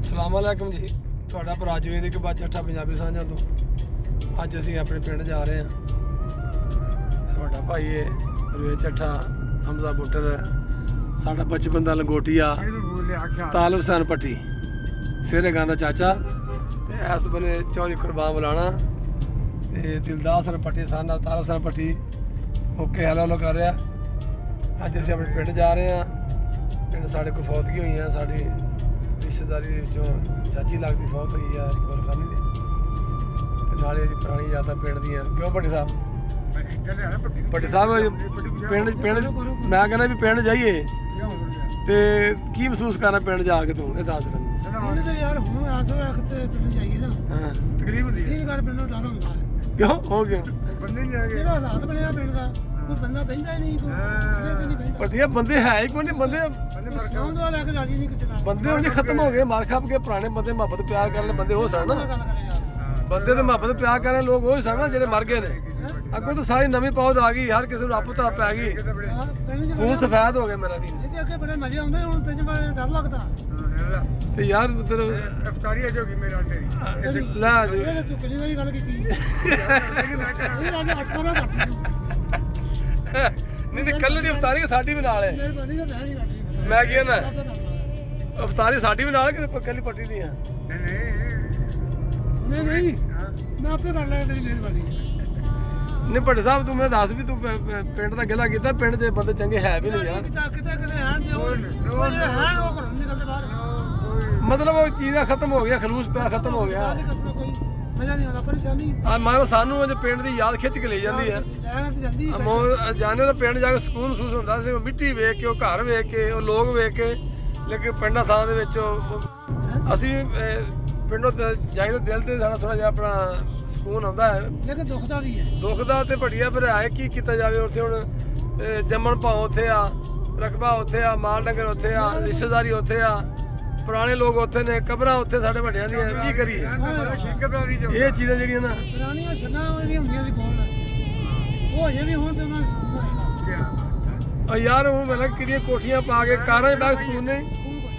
ਸਲਾਮੁਅਲੈਕੁਮ ਜੀ। ਤੁਹਾਡਾ ਭਰਾ ਜਵੇਦ ਬਾਦ ਚੱਠਾ ਪੰਜਾਬੀ ਸਾਂਝਾਂ ਤੋਂ ਅੱਜ ਅਸੀਂ ਆਪਣੇ ਪਿੰਡ ਜਾ ਰਹੇ ਹਾਂ। ਤੁਹਾਡਾ ਭਾਈ ਹੈ ਰਵੇਦ ਚੱਠਾ ਹਮਜ਼ਾ ਬੁੱਟਰ, ਸਾਡਾ ਬਚਪਨ ਦਾ ਲੰਗੋਟੀਆ ਤਾਲਬ ਹੁਸੈਨ ਪੱਟੀ ਸਿਰੇ ਗਾਂ ਦਾ ਚਾਚਾ, ਤੇ ਇਸ ਬਨੇ ਚੌਧਰੀ ਕੁਰਬਾਨ ਮਲਾਣਾ ਤੇ ਦਿਲਦਾਰ ਹੁਸੈਨ ਪੱਟੀ ਸਾਡਾ ਤਾਲਬ ਹੁਸੈਨ ਪੱਟੀ ਓਕੇ ਹੈਲੋ ਕਰ ਰਿਹਾ। ਅੱਜ ਅਸੀਂ ਆਪਣੇ ਪਿੰਡ ਜਾ ਰਹੇ ਹਾਂ। ਪਿੰਡ ਸਾਡੇ ਕੋਲ ਫੌਤਗੀ ਹੋਈ ਆ, ਸਾਡੀ ਰਿਸ਼ਤੇਦਾਰੀ ਦੇ ਵਿੱਚੋਂ ਚਾਚੀ ਲੱਗਦੀ ਫੌਤ ਹੋਈ ਆ ਗੋਲਖਾਨੀ ਦੇ, ਤੇ ਨਾਲੇ ਜੀ ਪੁਰਾਣੀ ਯਾਦਾਂ ਪਿੰਡ ਦੀਆਂ। ਕਿਉਂ ਭੱਟੀ ਸਾਹਿਬ? ਭੱਟੀ ਸਾਹਿਬ ਪਿੰਡ ਮੈਂ ਕਹਿੰਦਾ ਵੀ ਪਿੰਡ ਜਾਈਏ ਤੇ ਕੀ ਮਹਿਸੂਸ ਕਰਨਾ ਪਿੰਡ ਜਾ ਕੇ? ਤੂੰ ਇਹ ਦੱਸ ਦੇ ਯਾਰ। ਹੁਣ ਆਸ ਵਕਤ ਪਿੰਡ ਜਾਈਏ ਨਾ, ਹਾਂ ਤਕਲੀਫ ਹੁੰਦੀ ਹੈ। ਇਹ ਗੱਲ ਪਿੰਡੋਂ ਡਰ ਹੁੰਦਾ ਹੈ। ਕਿਉਂ ਹੋ ਗਿਆ? ਬੰਦੇ ਨਹੀਂ ਆ ਗਏ, ਜਿਹੜਾ ਹਾਲਾਤ ਬਣਿਆ ਪਿੰਡ ਦਾ, ਕੋਈ ਬੰਦਾ ਬਹਿੰਦਾ ਹੀ ਨਹੀਂ, ਕੋਈ ਨਹੀਂ ਬਹਿੰਦਾ। ਭੱਟੀਆ ਬੰਦੇ ਹੈ ਹੀ ਕੋਈ ਨਹੀਂ, ਬੰਦੇ ਸੌਣ ਦਾ ਲੈ ਕੇ ਰਾਜੀ ਨਹੀਂ ਕਿਸੇ ਨਾਲ। ਬੰਦੇ ਉਹਨੇ ਖਤਮ ਹੋ ਗਏ, ਮਾਰ ਖੱਪ ਕੇ। ਪੁਰਾਣੇ ਬੰਦੇ ਮੁਹੱਬਤ ਪਿਆਰ ਕਰਨ ਵਾਲੇ ਬੰਦੇ ਹੋ ਸਨ ਨਾ, ਗੱਲ ਕਰੇ ਯਾਰ। ਬੰਦੇ ਤੇ ਮੁਹੱਬਤ ਪਿਆਰ ਕਰਨ ਵਾਲੇ ਲੋਕ ਉਹ ਸਨ ਨਾ ਜਿਹੜੇ ਮਰ ਗਏ ਨੇ। ਅੱਗੋਂ ਤਾਂ ਸਾਰੀ ਨਵੀਂ ਪੌਦ ਆ ਗਈ, ਹਰ ਕਿਸੇ ਨੂੰ ਆਪੋ ਤਾਂ ਪੈ ਗਈ, ਖੂਨ ਸਫੈਦ ਹੋ ਗਿਆ ਮੇਰਾ ਵੀ। ਇਹਦੇ ਅੱਗੇ ਬੜੇ ਮਜ਼ੇ ਆਉਂਦੇ, ਹੁਣ ਪਿੰਡ ਵਾਲੇ ਡਰ ਲੱਗਦਾ। ਤੇ ਯਾਰ ਤੇਰੇ ਅਫਤਾਰੀ ਅਜੋ ਕੀ ਮੇਰੇ ਨਾਲ ਤੇਰੀ ਲੈ ਜੀ ਇਹ ਤੂੰ ਕਿੰਨੀ ਵਾਰੀ ਗੱਲ ਕੀਤੀ? ਇਹ ਰਾਜ 8 ਵਾਰ ਕਰਤੀ। ਨਹੀਂ ਕੱਲ ਦੀ ਅਫਤਾਰੀ ਸਾਡੀ ਵੀ ਨਾਲ ਹੈ। ਮਿਹਰਬਾਨੀ ਨਾਲ ਮੈਂ ਨਹੀਂ ਕਰਦੀ। ਮੈਂ ਕੀ ਨਾ ਅਫਤਾਰੀ ਸਾਡੀ ਵੀ ਨਾਲ ਕਿ ਕੱਲੀ ਪੱਟੀ ਦੀ ਆ? ਨਹੀਂ ਮੈਂ ਆਪੇ ਕਰ ਲਿਆ, ਤੇਰੀ ਮਿਹਰਬਾਨੀ। ਨਹੀਂ ਭੱਟ ਸਾਹਿਬ ਤੂੰ ਮੈਨੂੰ ਦੱਸ ਵੀ ਤੂੰ ਪਿੰਡ ਦਾ ਗਿਲਾ ਕੀਤਾ? ਪਿੰਡ ਦੇ ਬੰਦੇ ਚੰਗੇ ਹੈ ਵੀ ਨਹੀਂ ਯਾਰ। ਕਿਤੇ ਹਨ ਜੇ ਉਹ ਹਨ, ਉਹ ਘਰੋਂ ਨਿਕਲਦੇ ਬਾਹਰ। ਮਤਲਬ ਉਹ ਚੀਜ਼ਾਂ ਖਤਮ ਹੋ ਗਿਆ, ਖਲੂਸ ਪਿਆ ਖਤਮ ਹੋ ਗਿਆ। ਕੋਈ ਮਜ਼ਾ ਨਹੀਂ ਆਉਂਦਾ, ਪਰੇਸ਼ਾਨੀ ਆ ਮਾਨੋ ਸਾਨੂੰ ਉਹ ਪਿੰਡ ਦੀ ਯਾਦ ਖਿੱਚ ਕੇ ਲੈ ਜਾਂਦੀ ਆ। ਲੈਣ ਤੇ ਜਾਂਦੀ ਹੈ। ਮੋ ਜਾਣੇ ਤਾਂ ਪਿੰਡ ਜਾ ਕੇ ਸਕੂਨ ਮਹਿਸੂਸ ਹੁੰਦਾ ਸੀ, ਮਿੱਟੀ ਵੇਖ ਕੇ, ਉਹ ਘਰ ਵੇਖ ਕੇ, ਉਹ ਲੋਕ ਵੇਖ ਕੇ। ਲੇਕਿਨ ਪਿੰਡਾਂ ਥਾਂ ਦੇ ਵਿੱਚ ਅਸੀਂ ਪਿੰਡੋਂ ਜਾਈਦਾ ਦਿਲ ਤੇ ਸਾਡਾ ਥੋੜਾ ਜਿਹਾ ਆਪਣਾ ਸਕੂਨ ਆਉਂਦਾ ਹੈ। ਲੇਕਿਨ ਦੁੱਖ ਦਾ ਵੀ ਹੈ। ਦੁੱਖ ਦਾ ਤੇ ਭੜੀਆ ਫਿਰ ਆਏ ਕੀ ਕੀਤਾ ਜਾਵੇ। ਉੱਥੇ ਹੁਣ ਜੰਮਣ ਭਾਅ ਉੱਥੇ ਆ, ਰਕਬਾ ਉੱਥੇ ਆ, ਮਾਲ ਡੰਗਰ ਉੱਥੇ ਆ, ਰਿਸ਼ਤੇਦਾਰੀ ਉੱਥੇ ਆ, ਪੁਰਾਣੇ ਲੋਕ ਉੱਥੇ ਨੇ, ਕਬਰਾਂ ਉੱਥੇ ਸਾਡੇ ਵੱਡਿਆਂ ਦੀਆਂ। ਕੀ ਕਰੀਏ? ਇਹ ਚੀਜ਼ਾਂ ਜਿਹੜੀਆਂ ਨਾ ਪੁਰਾਣੀਆਂ ਛੱਡਾਂ ਜਿਹੜੀਆਂ ਹੁੰਦੀਆਂ ਸੀ ਕੋਲ, ਉਹ ਅਜੇ ਵੀ ਹੁਣ ਤੇ ਉਹਨਾਂ ਨੂੰ ਯਾਰ ਹੁਣ ਮਤਲਬ ਕਿਹੜੀਆਂ ਕੋਠੀਆਂ ਪਾ ਕੇ, ਕਾਰਾਂ 'ਚ ਬਹਿ ਕੇ ਸਕੂਨ ਨੇ,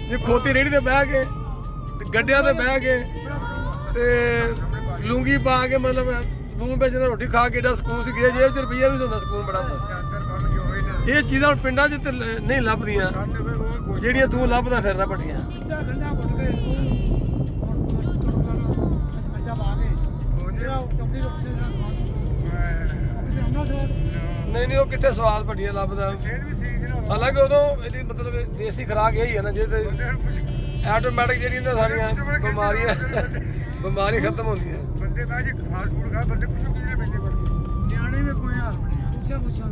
ਜੇ ਖੋਤੀ ਰੇਹੜੀ ਤੇ ਬਹਿ ਕੇ, ਗੱਡਿਆਂ ਤੇ ਬਹਿ ਕੇ, ਤੇ ਲੂੰਗੀ ਪਾ ਕੇ, ਮਤਲਬ ਲੂਣ ਵਿੱਚ ਰੋਟੀ ਖਾ ਕੇ ਏਡਾ ਸਕੂਨ ਸੀ। ਗਿਆ ਜੇਬ 'ਚ ਰੁਪਈਆ ਵੀ ਹੁੰਦਾ, ਸਕੂਨ ਬੜਾ ਹੁੰਦਾ। ਇਹ ਚੀਜ਼ਾਂ ਹੁਣ ਪਿੰਡਾਂ 'ਚ ਤੇ ਨਹੀਂ ਲੱਭਦੀਆਂ ਜਿਹੜੀਆਂ ਤੂੰ ਲੱਭਦਾ ਫਿਰਦਾ ਭੱਟੀਆਂ। ਗੰਡਾ ਕੁੱਟ ਕੇ ਮਿਰਚਾ ਪਾ ਕੇ ਜਿਹੜਾ ਚੌਕੀ ਰੋਟੀ ਦਾ ਸਮਾਨ ਨਹੀਂ ਉਹ ਕਿੱਥੇ ਸਵਾਦ ਭੱਟੀਆਂ ਲੱਭਦਾ। ਹਾਲਾਂਕਿ ਉਦੋਂ ਇਹਦੀ ਮਤਲਬ ਦੇਸੀ ਖੁਰਾਕ ਇਹੀ ਹੈ ਨਾ, ਜਿਹਦੇ ਆਟੋਮੈਟਿਕ ਜਿਹੜੀਆਂ ਨਾ ਸਾਰੀਆਂ ਬਿਮਾਰੀਆਂ ਖਤਮ ਹੁੰਦੀਆਂ। ਬੰਦੇ ਬਾਜੀ ਫਾਸਟ ਫੂਡ ਖਾ, ਬੰਦੇ ਪੁੱਛੋ ਕਿਹਨੇ ਪੈਂਦੇ ਕੋਲ ਨਿਆਣੇ ਵੀ ਕੋਈ ਹਾਲ ਬਣਿਆ। ਪੁੱਛਿਆ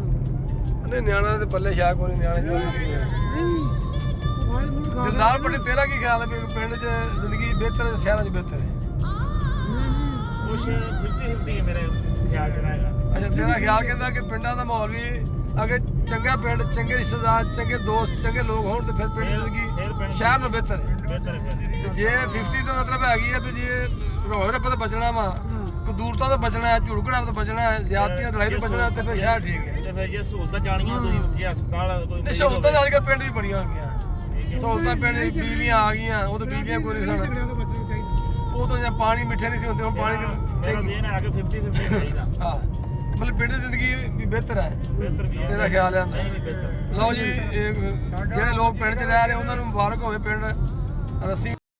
ਨਹੀਂ ਨਿਆਣਾ ਦੇ ਪੱਲੇ ਸ਼ਾਹ ਕੋਈ ਨਿਆਣੇ ਜੋ ਨਹੀਂ। ਦਿਲਦਾਰ ਭੱਟੀ ਤੇਰਾ ਕੀ ਖਿਆਲ ਹੈ ਵੀ ਪਿੰਡ 'ਚ ਜ਼ਿੰਦਗੀ ਬਿਹਤਰ ਹੈ ਸ਼ਹਿਰਾਂ 'ਚ ਬਿਹਤਰ ਹੈ? ਕੁਛ 50-50 ਮੇਰੇ ਖਿਆਲ ਚ ਰਹੇਗਾ। ਅੱਛਾ ਤੇਰਾ ਖਿਆਲ ਕਹਿੰਦਾ ਕਿ ਪਿੰਡਾਂ ਦਾ ਮਾਹੌਲ ਵੀ ਅਗਰ ਚੰਗਾ ਪਿੰਡ, ਚੰਗੇ ਰਿਸ਼ਤੇਦਾਰ, ਚੰਗੇ ਦੋਸਤ, ਚੰਗੇ ਲੋਕ ਹੋਣ ਤੇ ਫਿਰ ਪਿੰਡ ਦੀ ਜ਼ਿੰਦਗੀ ਸ਼ਹਿਰ ਨਾਲੋਂ ਬਿਹਤਰ ਹੈ। ਬਿਹਤਰ ਹੈ। ਤੇ ਜੇ 50 ਦਾ ਮਤਲਬ ਹੈਗੀ ਆ ਵੀ ਜੇ ਰੋਹ ਰੱਪਾ ਤੋਂ ਬਚਣਾ ਵਾ, ਕਦੂਰਤਾਂ ਤੋਂ ਬਚਣਾ ਹੈ, ਝੁੜਕੜਾਂ ਤੋਂ ਬਚਣਾ ਹੈ, ਜ਼ਿਆਦਤੀਆਂ ਲੜਾਈ ਤੋਂ ਬਚਣਾ, ਤੇ ਫਿਰ ਸ਼ਹਿਰ ਠੀਕ ਹੈ। ਤੇ ਫਿਰ ਜੇ ਸਹੂਲਤਾਂ ਜਾਣੀਆਂ ਤੁਸੀਂ, ਜੇ ਹਸਪਤਾਲ ਕੋਈ ਨਹੀਂ ਸਹੂਲਤਾਂ ਤਾਂ ਅੱਜ ਕੱਲ੍ਹ ਪਿੰਡ ਵੀ ਬੜੀਆਂ ਹੋ ਗਈਆਂ। ਸਹੂਲਤਾਂ ਪਿੰਡ ਦੀ ਬਿਜਲੀਆਂ ਆ ਗਈਆਂ, ਉਹ ਤਾਂ ਬਿਜਲੀਆਂ ਕੋਈ ਨਹੀਂ ਸਨ। ਉਹ ਤਾਂ ਜਾਂ ਪਾਣੀ ਮਿੱਠੇ ਨਹੀਂ ਸੀ ਹੁੰਦੇ, ਹੁਣ ਪਾਣੀ ਮੇਰਾ ਦੇਣ ਆ ਕੇ 50-50 ਚਾਹੀਦਾ। ਹਾਂ ਮਤਲਬ ਪਿੰਡ ਦੀ ਜ਼ਿੰਦਗੀ ਵੀ ਬਿਹਤਰ ਹੈ। ਬਿਹਤਰ ਵੀ ਹੈ। ਤੇਰਾ ਖਿਆਲ ਹੈ? ਨਹੀਂ ਵੀ ਬਿਹਤਰ। ਲਓ ਜੀ ਜਿਹੜੇ ਲੋਕ ਪਿੰਡ 'ਚ ਰਹਿ ਰਹੇ ਉਹਨਾਂ ਨੂੰ ਮੁਬਾਰਕ ਹੋਵੇ। ਪਿੰਡ ਰੱਸੀ